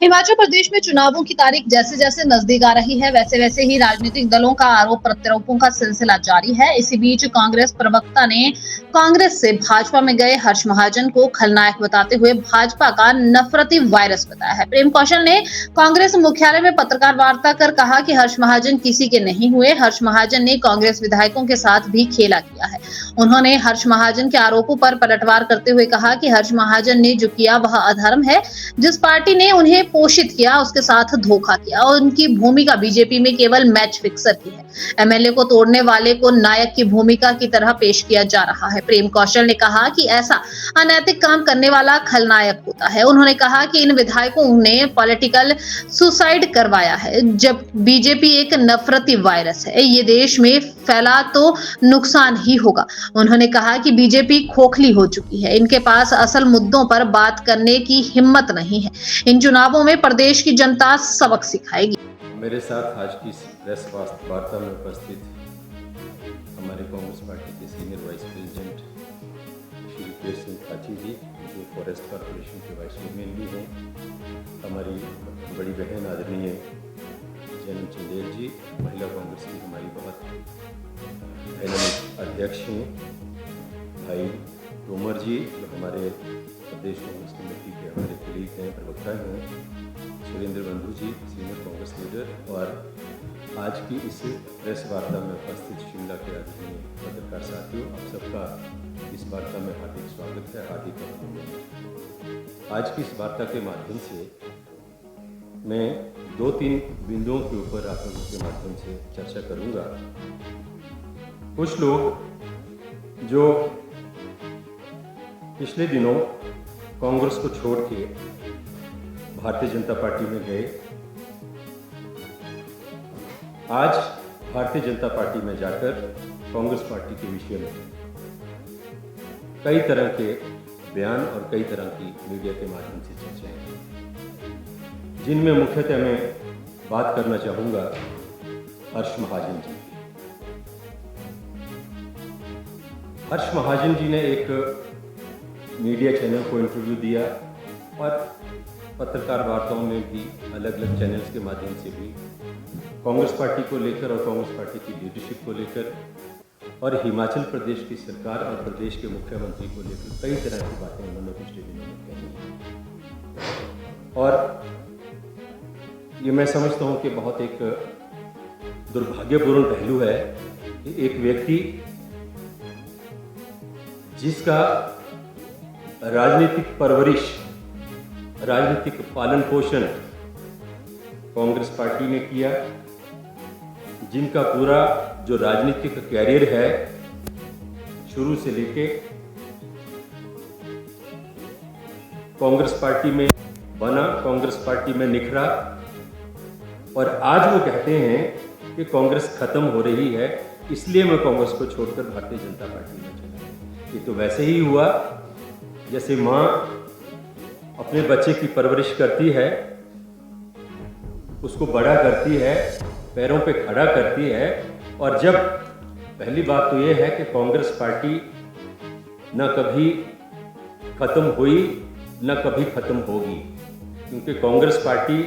हिमाचल प्रदेश में चुनावों की तारीख जैसे जैसे नजदीक आ रही है वैसे वैसे ही राजनीतिक दलों का आरोप प्रत्यारोपों का सिलसिला जारी है। इसी बीच कांग्रेस प्रवक्ता ने कांग्रेस से भाजपा में गए हर्ष महाजन को खलनायक बताते हुए भाजपा का नफरती वायरस बताया है। प्रेम कौशल ने कांग्रेस मुख्यालय में पत्रकार वार्ता कर कहा कि हर्ष महाजन किसी के नहीं हुए। हर्ष महाजन ने कांग्रेस विधायकों के साथ भी खेला किया है। उन्होंने हर्ष महाजन के आरोपों पर पलटवार करते हुए कहा कि हर्ष महाजन ने जो किया वह अधर्म है। जिस पार्टी ने उन्हें पोषित किया उसके साथ धोखा किया और उनकी भूमिका बीजेपी में केवल मैच फिक्सर की है। एमएलए को तोड़ने वाले को नायक की भूमिका की तरह पेश किया जा रहा है। प्रेम कौशल ने कहा कि ऐसा अनैतिक काम करने वाला खलनायक होता है। उन्होंने कहा कि इन विधायकों ने पॉलिटिकल सुसाइड करवाया है। जब बीजेपी एक नफरती वायरस है, ये देश में फैला तो नुकसान ही होगा। उन्होंने कहा कि बीजेपी खोखली हो चुकी है, इनके पास असल मुद्दों पर बात करने की हिम्मत नहीं है। इन चुनावों में प्रदेश की जनता सबक सिखाएगी। मेरे साथ आज की प्रेस वार्ता में उपस्थित हमारे कांग्रेस पार्टी के senior vice president Shri Rupesh Singh Khachi ji, जो फॉरेस्ट कॉरपोरेशन के वाइस चेयरमैन भी हैं, हमारी बड़ी बहन आदरणीय जैन चंदेल जी, महिला कांग्रेस की हमारी बहुत अध्यक्ष हैं, भाई तोमर जी, जो हमारे प्रदेश कांग्रेस कमेटी के हमारे कलीग हैं, प्रवक्ता हैं, सुरेंद्र बंधु जी, सीनियर कांग्रेस लीडर, और आज की इस प्रेस वार्ता में उपस्थित शिमला के आदरणीय पत्रकार साथियों, आप सबका इस वार्ता में हार्दिक स्वागत है, हार्दिक अभिनंदन। आज की इस वार्ता के माध्यम से मैं 2-3 बिंदुओं के ऊपर आप लोगों के माध्यम से चर्चा करूंगा। कुछ लोग जो पिछले दिनों कांग्रेस को छोड़ के भारतीय जनता पार्टी में गए, आज भारतीय जनता पार्टी में जाकर कांग्रेस पार्टी के विषय में कई तरह के बयान और कई तरह की मीडिया के माध्यम से चर्चाएं, जिनमें मुख्यतः मैं बात करना चाहूँगा हर्ष महाजन जी की। हर्ष महाजन जी ने एक मीडिया चैनल को इंटरव्यू दिया और पत्रकार वार्ताओं में भी अलग अलग चैनल्स के माध्यम से भी कांग्रेस पार्टी को लेकर और कांग्रेस पार्टी की लीडरशिप को लेकर और हिमाचल प्रदेश की सरकार और प्रदेश के मुख्यमंत्री को लेकर कई तरह की बातें उन्होंने पिछले दिनों में कही। और ये मैं समझता हूँ कि बहुत एक दुर्भाग्यपूर्ण पहलू है कि एक व्यक्ति जिसका राजनीतिक परवरिश, राजनीतिक पालन पोषण कांग्रेस पार्टी ने किया, जिनका पूरा जो राजनीतिक कैरियर है शुरू से लेके कांग्रेस पार्टी में बना, कांग्रेस पार्टी में निखरा, और आज वो कहते हैं कि कांग्रेस खत्म हो रही है, इसलिए मैं कांग्रेस को छोड़कर भारतीय जनता पार्टी में चला। ये तो वैसे ही हुआ जैसे माँ अपने बच्चे की परवरिश करती है, उसको बड़ा करती है, पैरों पे खड़ा करती है, और जब पहली बात तो ये है कि कांग्रेस पार्टी न कभी खत्म हुई न कभी खत्म होगी, क्योंकि कांग्रेस पार्टी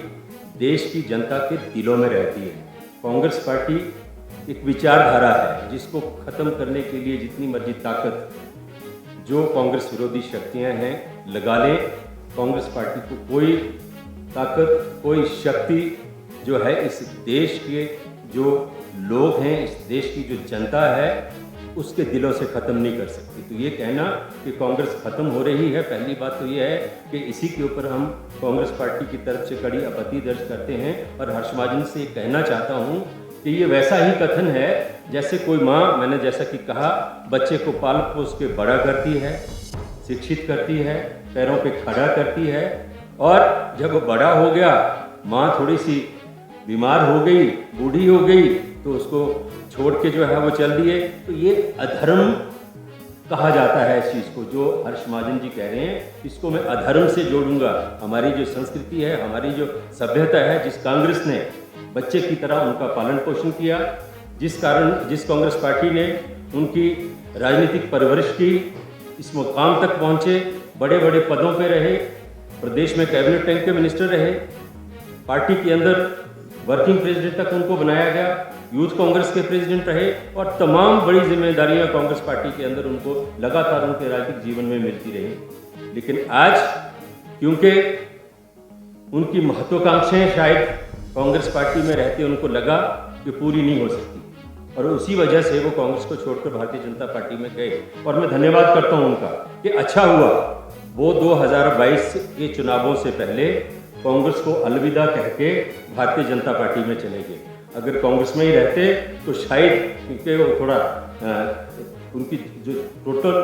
देश की जनता के दिलों में रहती है। कांग्रेस पार्टी एक विचारधारा है जिसको खत्म करने के लिए जितनी मर्जी ताकत जो कांग्रेस विरोधी शक्तियां हैं लगा लें, कांग्रेस पार्टी को कोई ताकत, कोई शक्ति जो है इस देश के जो लोग हैं, इस देश की जो जनता है, उसके दिलों से ख़त्म नहीं कर सकती। तो ये कहना कि कांग्रेस ख़त्म हो रही है, पहली बात तो ये है कि इसी के ऊपर हम कांग्रेस पार्टी की तरफ से कड़ी आपत्ति दर्ज करते हैं। और हर्ष महाजन से कहना चाहता हूँ कि ये वैसा ही कथन है जैसे कोई माँ, मैंने जैसा कि कहा, बच्चे को पाल पोस के बड़ा करती है, शिक्षित करती है, पैरों पे खड़ा करती है, और जब वो बड़ा हो गया, माँ थोड़ी सी बीमार हो गई, बूढ़ी हो गई, तो उसको छोड़ के जो है वो चल दिए। तो ये अधर्म कहा जाता है इस चीज़ को, जो हर्ष महाजन जी कह रहे हैं, इसको मैं अधर्म से जोड़ूंगा। हमारी जो संस्कृति है, हमारी जो सभ्यता है, जिस कांग्रेस ने बच्चे की तरह उनका पालन पोषण किया, जिस कांग्रेस पार्टी ने उनकी राजनीतिक परवरिश की, इस मुकाम तक पहुँचे, बड़े बड़े पदों पे रहे, प्रदेश में कैबिनेट रैंक के मिनिस्टर रहे, पार्टी के अंदर वर्किंग प्रेसिडेंट तक उनको बनाया गया, यूथ कांग्रेस के प्रेसिडेंट रहे और तमाम बड़ी जिम्मेदारियां कांग्रेस पार्टी के अंदर उनको लगातार उनके राजनीतिक जीवन में मिलती रही। लेकिन आज क्योंकि उनकी महत्वाकांक्षाएं शायद कांग्रेस पार्टी में रहते उनको लगा कि पूरी नहीं हो सकती और उसी वजह से वो कांग्रेस को छोड़कर भारतीय जनता पार्टी में गए। और मैं धन्यवाद करता हूं उनका कि अच्छा हुआ वो 2022 के चुनावों से पहले कांग्रेस को अलविदा कह के भारतीय जनता पार्टी में चले गए। अगर कांग्रेस में ही रहते तो शायद क्योंकि वो थोड़ा उनकी जो टोटल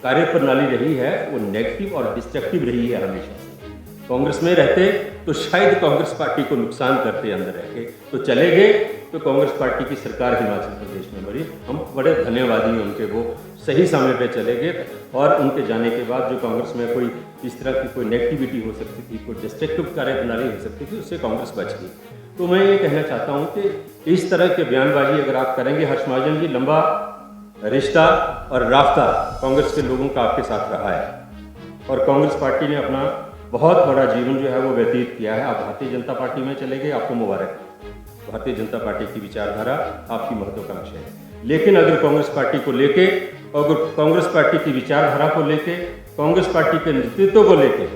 कार्यप्रणाली रही है वो नेगेटिव और डिस्ट्रक्टिव रही है हमेशा से। कांग्रेस में रहते तो शायद कांग्रेस पार्टी को नुकसान करते अंदर रह के, तो चले गए तो कांग्रेस पार्टी की सरकार हिमाचल प्रदेश में बनी। हम बड़े धन्यवादी हैं उनके, वो सही समय पे चले गए और उनके जाने के बाद जो कांग्रेस में कोई इस तरह की कोई नेगेटिविटी हो सकती थी, कोई डिस्ट्रक्टिव कार्यप्रणाली हो सकती थी, उससे कांग्रेस बच गई। तो मैं ये कहना चाहता हूँ कि इस तरह के बयानबाजी अगर आप करेंगे, हर्ष महाजन जी, लंबा रिश्ता और राफ्ता कांग्रेस के लोगों का आपके साथ रहा है और कांग्रेस पार्टी ने अपना बहुत बड़ा जीवन जो है वो व्यतीत किया है। आप भारतीय जनता पार्टी में चले गए, आपको मुबारक। भारतीय जनता पार्टी की विचारधारा आपकी महत्वाकांक्षा है, लेकिन अगर कांग्रेस पार्टी को लेके, अगर कांग्रेस पार्टी की विचारधारा को लेके, कांग्रेस पार्टी के नेतृत्व को लेके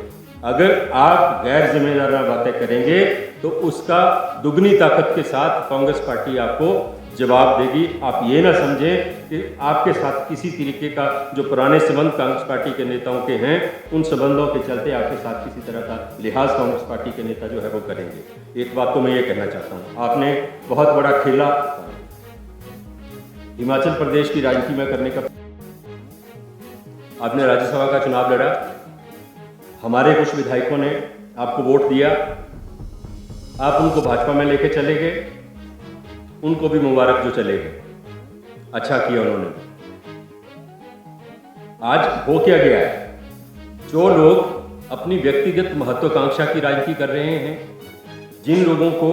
अगर आप गैर जिम्मेदाराना बातें करेंगे तो उसका दुगनी ताकत के साथ कांग्रेस पार्टी आपको जवाब देगी। आप ये ना समझें कि आपके साथ किसी तरीके का जो पुराने संबंध कांग्रेस पार्टी के नेताओं के हैं, उन संबंधों के चलते आपके साथ किसी तरह का लिहाज कांग्रेस पार्टी के नेता जो है वो करेंगे। एक बात तो मैं ये कहना चाहता हूँ, आपने बहुत बड़ा खेला हिमाचल प्रदेश की राजनीति में करने का। आपने राज्यसभा का चुनाव लड़ा, हमारे कुछ विधायकों ने आपको वोट दिया, आप उनको भाजपा में लेके चले गए, उनको भी मुबारक जो चले गए, अच्छा किया उन्होंने। आज हो क्या गया है, जो लोग अपनी व्यक्तिगत महत्वाकांक्षा की राजनीति कर रहे हैं, जिन लोगों को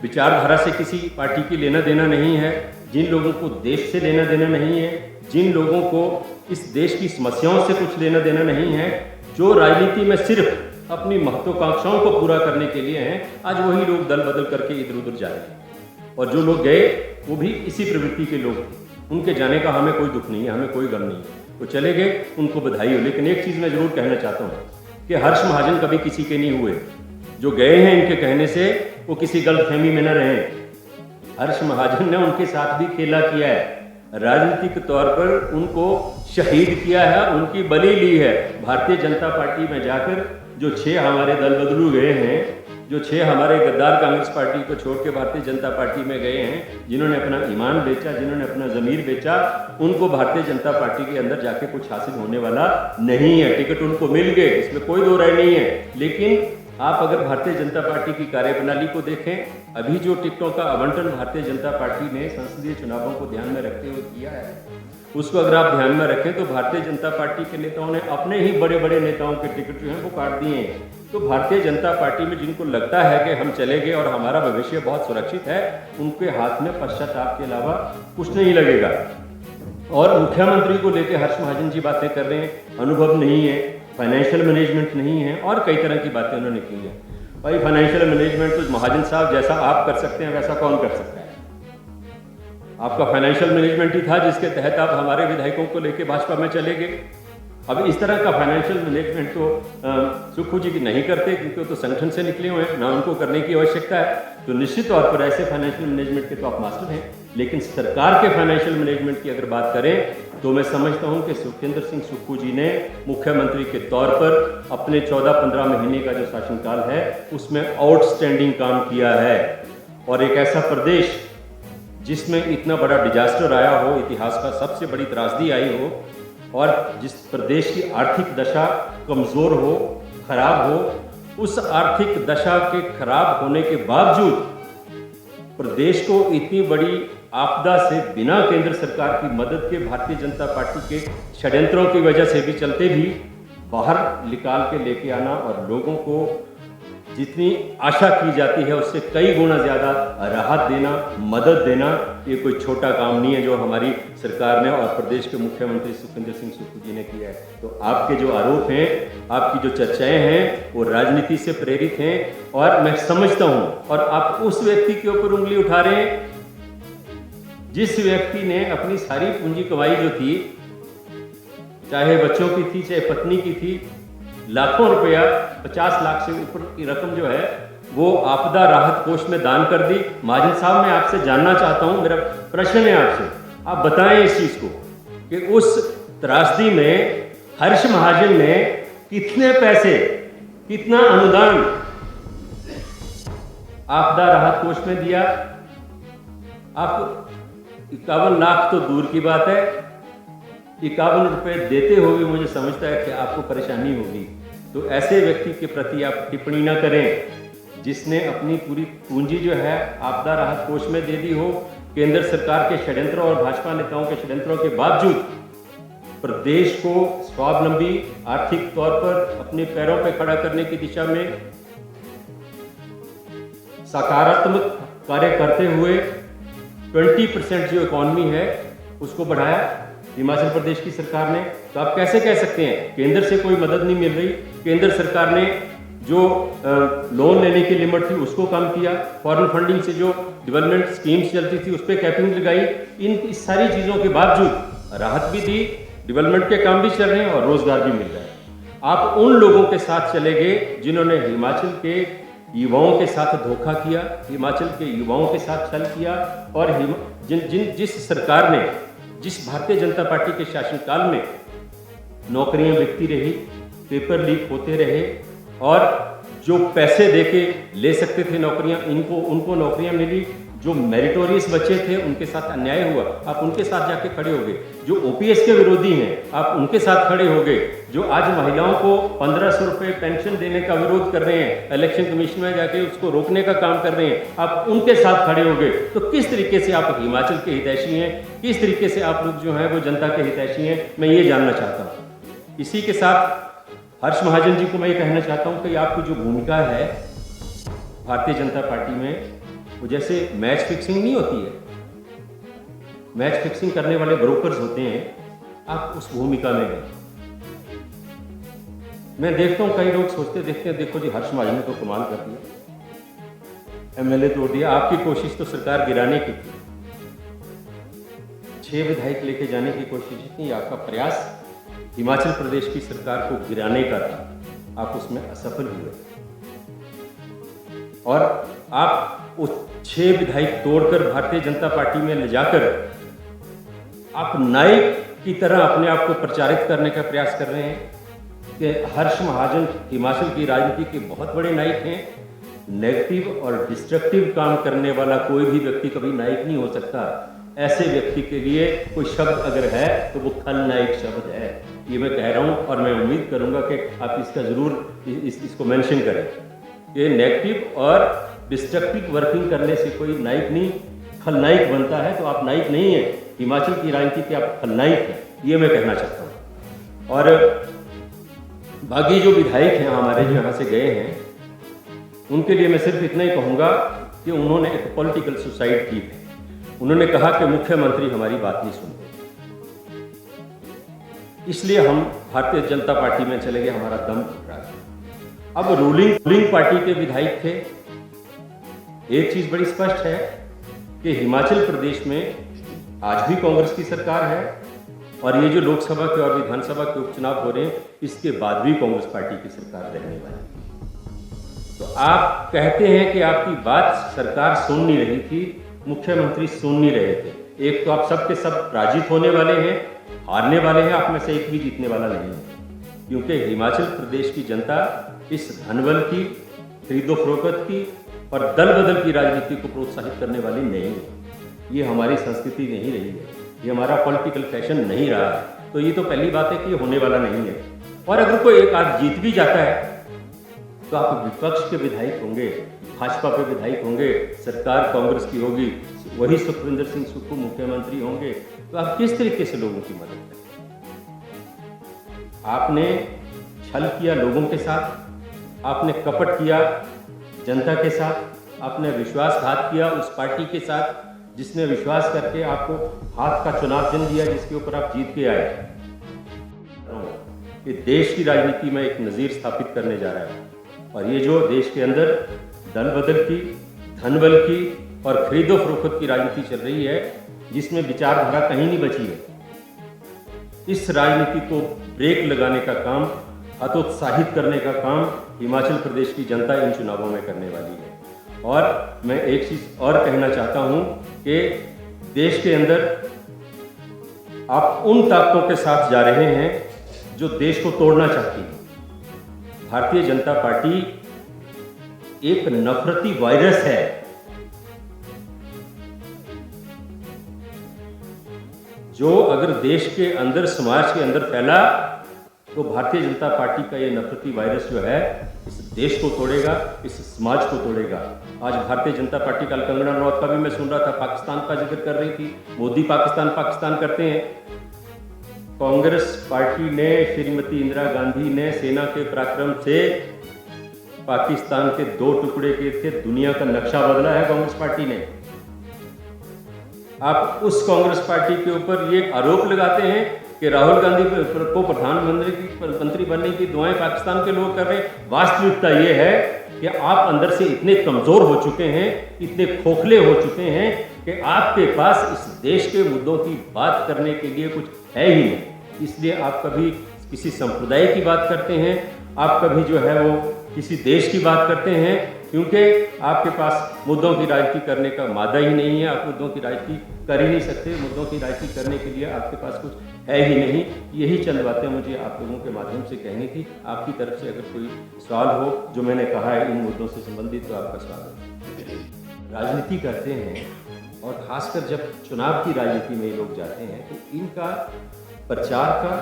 विचारधारा से किसी पार्टी की लेना देना नहीं है, जिन लोगों को देश से लेना देना नहीं है, जिन लोगों को इस देश की समस्याओं से कुछ लेना देना नहीं है, जो राजनीति में सिर्फ अपनी महत्वाकांक्षाओं को पूरा करने के लिए हैं, आज वही लोग दल बदल करके इधर उधर जा रहे हैं। और जो लोग गए वो भी इसी प्रवृत्ति के लोग थे। उनके जाने का हमें कोई दुख नहीं है, हमें कोई गम नहीं है, वो चले गए, उनको बधाई हो। लेकिन एक चीज़ मैं जरूर कहना चाहता हूँ कि हर्ष महाजन कभी किसी के नहीं हुए। जो गए हैं इनके कहने से वो किसी गलतफहमी में न रहे। हर्ष महाजन ने उनके साथ भी खेला किया है, राजनीतिक तौर पर उनको शहीद किया है, उनकी बलि ली है। भारतीय जनता पार्टी में जाकर जो 6 हमारे दल बदलू गए हैं, जो 6 हमारे गद्दार कांग्रेस पार्टी को छोड़ के भारतीय जनता पार्टी में गए हैं, जिन्होंने अपना ईमान बेचा, जिन्होंने अपना ज़मीर बेचा, उनको भारतीय जनता पार्टी के अंदर जाके कुछ हासिल होने वाला नहीं है। टिकट उनको मिल गए, इसमें कोई दो राय नहीं है। लेकिन आप अगर भारतीय जनता पार्टी की कार्यप्रणाली को देखें, अभी जो टिकटों का आवंटन भारतीय जनता पार्टी ने संसदीय चुनावों को ध्यान में रखते हुए किया है, उसको अगर आप ध्यान में रखें तो भारतीय जनता पार्टी के नेताओं ने अपने ही बड़े बड़े नेताओं के टिकट जो हैं वो काट दिए हैं। तो भारतीय जनता पार्टी में जिनको लगता है कि हम चले गए और हमारा भविष्य बहुत सुरक्षित है, उनके हाथ में पश्चाताप के अलावा कुछ नहीं लगेगा। और मुख्यमंत्री को लेकर हर्ष महाजन जी बातें कर रहे हैं, अनुभव नहीं है, फाइनेंशियल मैनेजमेंट नहीं है और कई तरह की बातें उन्होंने की हैं। भाई फाइनेंशियल मैनेजमेंट तो महाजन साहब जैसा आप कर सकते हैं वैसा कौन कर सकता है? आपका फाइनेंशियल मैनेजमेंट ही था जिसके तहत आप हमारे विधायकों को लेकर भाजपा में चले गए। अब इस तरह का फाइनेंशियल मैनेजमेंट तो सुक्खू जी नहीं करते, क्योंकि वो तो संगठन से निकले हुए हैं, ना उनको करने की आवश्यकता है। तो निश्चित तौर पर ऐसे फाइनेंशियल मैनेजमेंट के तो आप मास्टर हैं। लेकिन सरकार के फाइनेंशियल मैनेजमेंट की अगर बात करें तो मैं समझता हूं कि सुखविंदर सिंह सुक्खू जी ने मुख्यमंत्री के तौर पर अपने 14-15 महीने का जो शासनकाल है उसमें आउटस्टैंडिंग काम किया है। और एक ऐसा प्रदेश जिसमें इतना बड़ा डिजास्टर आया हो, इतिहास का सबसे बड़ी त्रासदी आई हो, और जिस प्रदेश की आर्थिक दशा कमज़ोर हो, खराब हो, उस आर्थिक दशा के खराब होने के बावजूद प्रदेश को इतनी बड़ी आपदा से बिना केंद्र सरकार की मदद के भारतीय जनता पार्टी के षड्यंत्रों की वजह से भी चलते भी बाहर निकाल के लेके आना और लोगों को जितनी आशा की जाती है उससे कई गुना ज़्यादा राहत देना, मदद देना, ये कोई छोटा काम नहीं है जो हमारी सरकार ने और प्रदेश के मुख्यमंत्री सुखविंदर सिंह सुक्खू जी ने किया है। तो आपके जो आरोप हैं, आपकी जो चर्चाएं हैं, वो राजनीति से प्रेरित हैं और मैं समझता हूं। और आप उस व्यक्ति के ऊपर उंगली उठा रहे हैं जिस व्यक्ति ने अपनी सारी पूंजी कमाई जो थी, चाहे बच्चों की थी चाहे पत्नी की थी, लाखों रुपया 50 लाख से ऊपर की रकम जो है वो आपदा राहत कोष में दान कर दी। महाजन साहब, मैं आपसे जानना चाहता हूं, मेरा प्रश्न है आपसे, आप बताएं इस चीज को कि उस त्रासदी में हर्ष महाजन ने कितने पैसे, कितना अनुदान आपदा राहत कोष में दिया। आप 51 लाख तो दूर की बात है, 51 रुपए देते हुए मुझे समझता है कि आपको परेशानी होगी। तो ऐसे व्यक्ति के प्रति आप टिप्पणी ना करें जिसने अपनी पूरी पूंजी जो है आपदा राहत कोष में दे दी हो। केंद्र सरकार के षड्यंत्रों और भाजपा नेताओं के षड्यंत्रों के बावजूद प्रदेश को स्वावलंबी आर्थिक तौर पर अपने पैरों पर खड़ा करने की दिशा में सकारात्मक कार्य करते हुए 20% जो इकॉनमी है उसको बढ़ाया हिमाचल प्रदेश की सरकार ने। तो आप कैसे कह सकते हैं केंद्र से कोई मदद नहीं मिल रही? केंद्र सरकार ने जो लोन लेने की लिमिट थी उसको कम किया, फॉरेन फंडिंग से जो डेवलपमेंट स्कीम्स चलती थी उस पर कैपिंग लगाई। इस सारी चीज़ों के बावजूद राहत भी दी, डेवलपमेंट के काम भी चल रहे हैं और रोजगार भी मिल रहा है। आप उन लोगों के साथ चले गए जिन्होंने हिमाचल के युवाओं के साथ धोखा किया, हिमाचल के युवाओं के साथ छल किया। और जिस सरकार ने, जिस भारतीय जनता पार्टी के शासनकाल में नौकरियां बिकती रही, पेपर लीक होते रहे और जो पैसे देके ले सकते थे नौकरियां, उनको नौकरियां मिली। जो मेरिटोरियस बच्चे थे उनके साथ अन्याय हुआ, आप उनके साथ जाके खड़े हो गए। जो ओपीएस के विरोधी हैं आप उनके साथ खड़े हो गए। जो आज महिलाओं को 1500 रुपये पेंशन देने का विरोध कर रहे हैं, इलेक्शन कमीशन में जाके उसको रोकने का काम कर रहे हैं, आप उनके साथ खड़े हो गए। तो किस तरीके से आप हिमाचल के हितैषी हैं, किस तरीके से आप लोग जो हैं वो जनता के हितैषी हैं, मैं ये जानना चाहता हूँ। इसी के साथ हर्ष महाजन जी को मैं ये कहना चाहता हूँ कि आपकी जो भूमिका है भारतीय जनता पार्टी में, वो जैसे मैच फिक्सिंग नहीं होती है, मैच फिक्सिंग करने वाले ब्रोकर्स होते हैं, आप उस भूमिका में हैं। मैं देखता हूं कई लोग सोचते देखते हैं, देखो जी हर्ष महाजन ने तो कमाल कर दिया, एमएलए तोड़ दिया। आपकी कोशिश तो सरकार गिराने की थी, 6 विधायक लेके जाने की कोशिश थी। आपका प्रयास हिमाचल प्रदेश की सरकार को गिराने का था, आप उसमें असफल हुए और आप उस 6 विधायक तोड़कर भारतीय जनता पार्टी में ले जाकर आप नायक की तरह अपने आप को प्रचारित करने का प्रयास कर रहे हैं कि हर्ष महाजन हिमाचल की राजनीति के बहुत बड़े नायक हैं। नेगेटिव और डिस्ट्रक्टिव काम करने वाला कोई भी व्यक्ति कभी नायक नहीं हो सकता। ऐसे व्यक्ति के लिए कोई शब्द अगर है तो वो खलनायक शब्द है, ये मैं कह रहा हूँ। और मैं उम्मीद करूँगा कि आप इसका ज़रूर इसको मेंशन करें कि नेगेटिव और डिस्ट्रक्टिव वर्किंग करने से कोई नायक नहीं, खलनायक बनता है। तो आप नायक नहीं हैं, हिमाचल की राजनीति के आप खलनायक हैं, ये मैं कहना चाहता हूँ। और बाकी जो विधायक हैं हमारे जो यहाँ से गए हैं, उनके लिए मैं सिर्फ इतना ही कहूँगा कि उन्होंने एक पॉलिटिकल सुसाइड की है। उन्होंने कहा कि मुख्यमंत्री हमारी बात नहीं सुनते, इसलिए हम भारतीय जनता पार्टी में चले गए, हमारा दम घुट रहा है। अब रूलिंग पार्टी के विधायक थे। एक चीज बड़ी स्पष्ट है कि हिमाचल प्रदेश में आज भी कांग्रेस की सरकार है और ये जो लोकसभा के और विधानसभा के उपचुनाव हो रहे हैं, इसके बाद भी कांग्रेस पार्टी की सरकार रहने वाली है। तो आप कहते हैं कि आपकी बात सरकार सुन नहीं रही थी, मुख्यमंत्री सुन नहीं रहे थे। एक तो आप सब के सब पराजित होने वाले हैं, हारने वाले हैं, आप में से एक भी जीतने वाला नहीं है, क्योंकि हिमाचल प्रदेश की जनता इस धनबल की, खरीदो फरोख्त की और दल बदल की राजनीति को प्रोत्साहित करने वाली नहीं है। ये हमारी संस्कृति नहीं रही है, ये हमारा पॉलिटिकल फैशन नहीं रहा है। तो ये तो पहली बात है कि ये होने वाला नहीं है। और अगर कोई एक आध जीत भी जाता है तो आप विपक्ष के विधायक होंगे, भाजपा पे विधायक होंगे, सरकार कांग्रेस की होगी, वही सुखविंदर सिंह सुक्खू मुख्यमंत्री होंगे। तो आप किस तरीके से लोगों की मदद करें? आपने छल किया लोगों के साथ, आपने कपट किया जनता के साथ, आपने विश्वासघात किया उस पार्टी के साथ जिसने विश्वास करके आपको हाथ का चुनाव चिन्ह दिया, जिसके ऊपर आप जीत के आए, कि देश की राजनीति में एक नज़ीर स्थापित करने जा रहा है। और ये जो देश के अंदर दल बदल की, धन बल की और खरीदो फरोख्त की राजनीति चल रही है, जिसमें विचारधारा कहीं नहीं बची है, इस राजनीति को ब्रेक लगाने का काम, हतोत्साहित करने का काम हिमाचल प्रदेश की जनता इन चुनावों में करने वाली है। और मैं एक चीज़ और कहना चाहता हूं कि देश के अंदर आप उन ताकतों के साथ जा रहे हैं जो देश को तोड़ना चाहती है। भारतीय जनता पार्टी एक नफरती वायरस है, जो अगर देश के अंदर, समाज के अंदर फैला तो भारतीय जनता पार्टी का ये नफरती वायरस जो है इस देश को तोड़ेगा, इस समाज को तोड़ेगा। आज भारतीय जनता पार्टी, कल कंगना रनौत का भी मैं सुन रहा था, पाकिस्तान का जिक्र कर रही थी, मोदी पाकिस्तान पाकिस्तान करते हैं। कांग्रेस पार्टी ने, श्रीमती इंदिरा गांधी ने सेना के पराक्रम से पाकिस्तान के 2 टुकड़े के दुनिया का नक्शा बदला है कांग्रेस पार्टी ने। आप उस कांग्रेस पार्टी के ऊपर ये आरोप लगाते हैं कि राहुल गांधी को प्रधानमंत्री बनने की दुआएं पाकिस्तान के लोग कर रहे हैं। वास्तविकता ये है कि आप अंदर से इतने कमजोर हो चुके हैं, इतने खोखले हो चुके हैं कि आपके पास इस देश के मुद्दों की बात करने के लिए कुछ है ही नहीं। इसलिए आप कभी किसी संप्रदाय की बात करते हैं, आप कभी जो है वो किसी देश की बात करते हैं, क्योंकि आपके पास मुद्दों की राजनीति करने का मादा ही नहीं है। आप मुद्दों की राजनीति कर ही नहीं सकते। मुद्दों की राजनीति करने के लिए आपके पास कुछ है ही नहीं। यही चंद बातें मुझे आप लोगों के माध्यम से कहनी थी। आपकी तरफ से अगर कोई सवाल हो जो मैंने कहा है इन मुद्दों से संबंधित, तो आपका स्वागत है। राजनीति करते हैं और खासकर जब चुनाव की राजनीति में ये लोग जाते हैं तो इनका प्रचार का,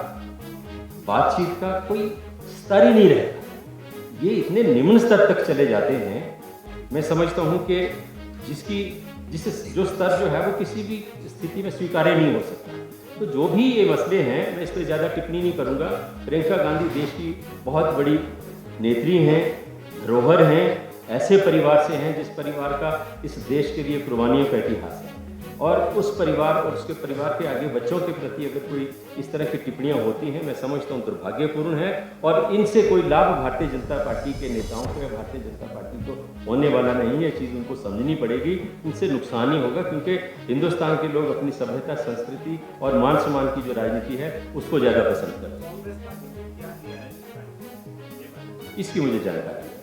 बातचीत का कोई स्तर ही नहीं रहता। ये इतने निम्न स्तर तक चले जाते हैं, मैं समझता हूं कि जो स्तर जो है वो किसी भी स्थिति में स्वीकार्य नहीं हो सकता। तो जो भी ये मसले हैं, मैं इस पर ज़्यादा टिप्पणी नहीं करूंगा। प्रियंका गांधी देश की बहुत बड़ी नेत्री हैं, धरोहर हैं, ऐसे परिवार से हैं जिस परिवार का इस देश के लिए कुर्बानियों का इतिहास है। और उस परिवार और उसके परिवार के आगे बच्चों के प्रति अगर कोई इस तरह की टिप्पणियां होती हैं, मैं समझता हूं दुर्भाग्यपूर्ण है। और इनसे कोई लाभ भारतीय जनता पार्टी के नेताओं को या भारतीय जनता पार्टी को होने वाला नहीं है। ये चीज़ उनको समझनी पड़ेगी, इनसे नुकसान ही होगा, क्योंकि हिंदुस्तान के लोग अपनी सभ्यता, संस्कृति और मान सम्मान की जो राजनीति है उसको ज़्यादा पसंद करते हैं। इसकी मुझे जानकारी